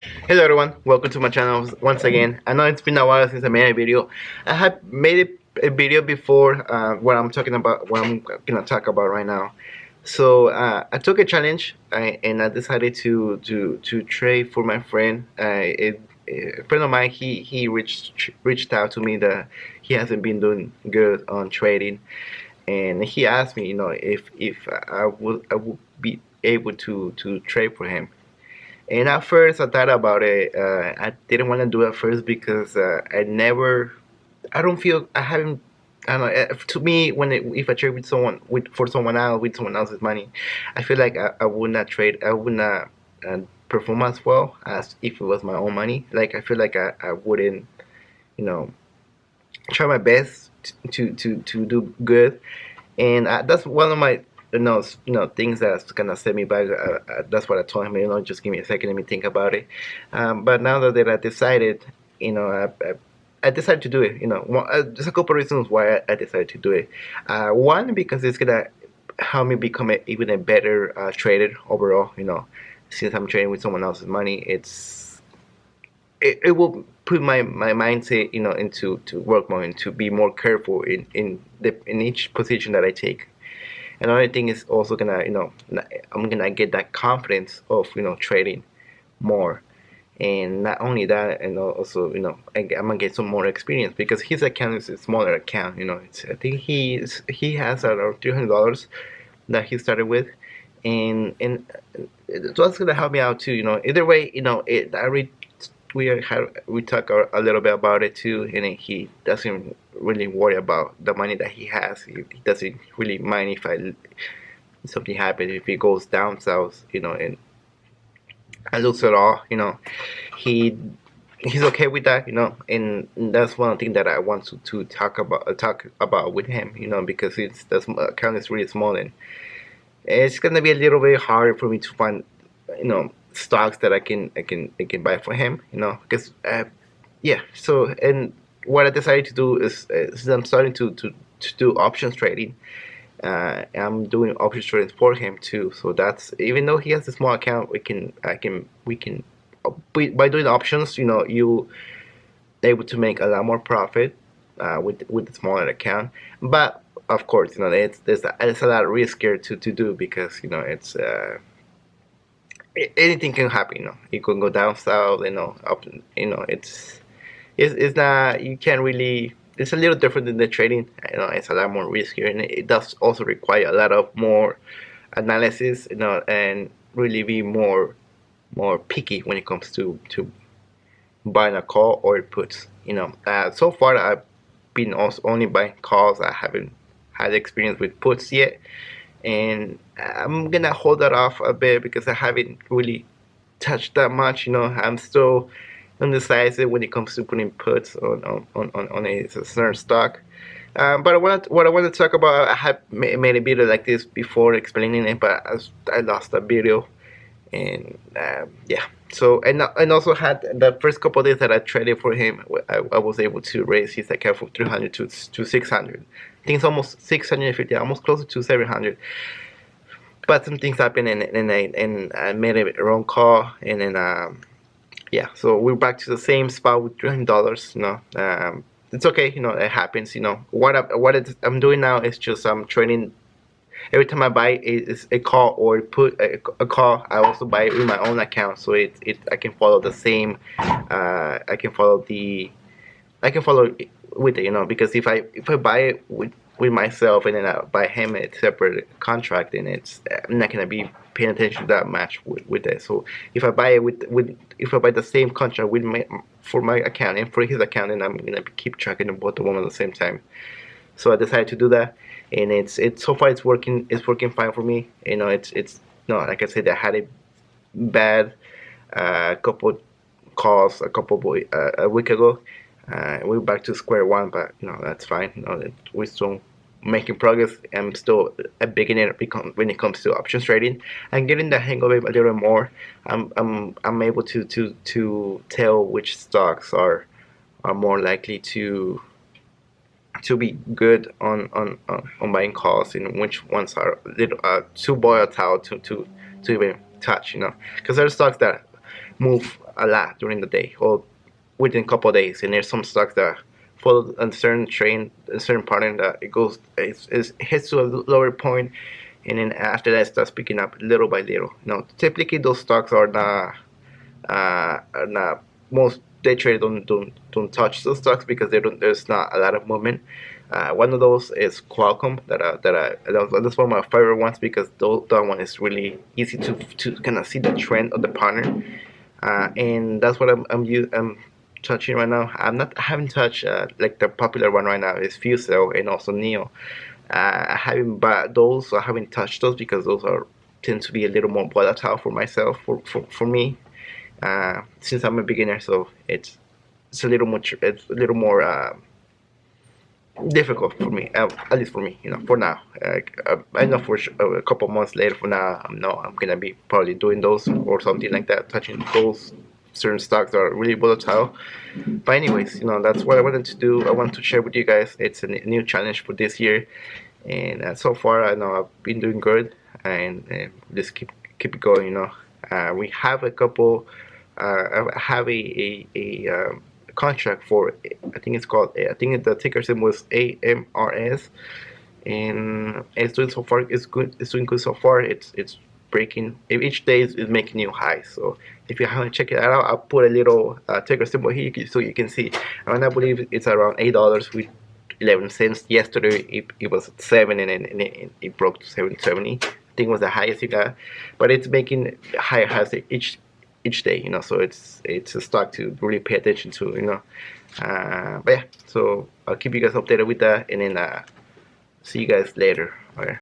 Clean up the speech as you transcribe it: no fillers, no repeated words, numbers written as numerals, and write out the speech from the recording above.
Hello everyone, welcome to my channel once again. I know it's been a while since I made a video. I had made a video before what I'm talking about, what I'm gonna talk about right now. So I took a challenge and I decided to trade for my friend. A friend of mine, he reached out to me that he hasn't been doing good on trading, and he asked me, if I would be able to trade for him. And at first, I thought about it. I didn't want to do it first because I don't feel, I haven't, I don't know. To me, if I trade with someone, for someone else, with someone else's money, I feel like I would not trade, I would not perform as well as if it was my own money. Like, I feel like I wouldn't, you know, try my best to do good. And that's one of my things that's gonna set me back. That's what I told him. Just give me a second, let me think about it. But now that I decided, I decided to do it. There's a couple of reasons why I decided to do it. One, because it's gonna help me become even a better trader overall. Since I'm trading with someone else's money, it will put my mindset, into to work more and to be more careful in each position that I take. Another thing is also gonna, I'm gonna get that confidence of, trading more. And not only that, and also, I'm gonna get some more experience because his account is a smaller account. I think he has around $300 that he started with, and that's gonna help me out too. Either way, we talk a little bit about it too, and he doesn't really worry about the money that he has. He doesn't really mind if something happens, if he goes down south, and I lose it all. He he's okay with that, and that's one thing that I want to talk about with him, because the account is really small, and it's gonna be a little bit harder for me to find, stocks that I can buy for him, because yeah. So, and what I decided to do is I'm starting to do options trading. I'm doing options trading for him too. So that's, even though he has a small account, we can by doing options, you able to make a lot more profit with the smaller account. But of course, it's a lot riskier to do because it's anything can happen. It can go down south. Up. It's not, you can't really, it's a little different than the trading. It's a lot more riskier, and it does also require a lot of more analysis, and really be more picky when it comes to buying a call or puts. So far I've been also only buying calls. I haven't had experience with puts yet, and I'm gonna hold that off a bit because I haven't really touched that much. I'm still undecided when it comes to putting puts on a certain stock. But what I want to talk about, I have made a video like this before explaining it, but I lost that video, and yeah. So, and also had the first couple of days that I traded for him, I was able to raise his account from 300 to 600. I think it's almost 650, almost closer to 700. But some things happened, and I made a wrong call, and then yeah. So we're back to the same spot with $300. It's okay. It happens. I'm doing now is just I'm trading. Every time I buy is a call or put a call, I also buy it with my own account, so I can follow the same. I can follow it with it, because if I buy it with myself and then I buy him a separate contract, then I'm not gonna be paying attention to that much with it. So if I buy it if I buy the same contract for my account and for his account, then I'm gonna keep tracking both of them at the same time. So I decided to do that, and it's so far it's working fine for me. It's no, like I said, I had a bad couple calls a week ago. We're back to square one, but that's fine. We're still making progress. I'm still a beginner when it comes to options trading. I'm getting the hang of it a little more. I'm able to tell which stocks are more likely to be good on buying calls, and which ones are little too volatile to even touch. Because there are stocks that move a lot during the day or within a couple of days. And there's some stocks that follow a certain trend, a certain pattern that it hits to a lower point, and then after that it starts picking up little by little. Typically those stocks are not most day traders don't touch those stocks because there's not a lot of movement. One of those is Qualcomm that's one of my favorite ones because that one is really easy to kind of see the trend of the pattern, and that's what I'm touching right now. I haven't touched like the popular one right now is Fusel and also Neo. I haven't bought those, so I haven't touched those because those are tend to be a little more volatile for myself for me, since I'm a beginner. So it's a little more difficult for me, at least for me, for now. I know for a couple months later, for now, I'm gonna be probably doing those or something like that, touching those certain stocks that are really volatile. But anyways, that's what I wanted to do. I want to share with you guys. It's a new challenge for this year, and so far I know I've been doing good, and just keep it going. We have a couple. I have a contract for, I think it's called, I think the ticker symbol was AMRS, and it's doing so far. It's good. It's doing good so far. It's breaking each day is making new highs. So if you haven't checked it out, I'll put a little ticker symbol here so you can see. And I believe it's around $8 with 11 cents. Yesterday it was at 7, and then it broke to 770. I think it was the highest you got, but it's making higher highs each day. So it's a stock to really pay attention to. But yeah, so I'll keep you guys updated with that, and then see you guys later. Okay.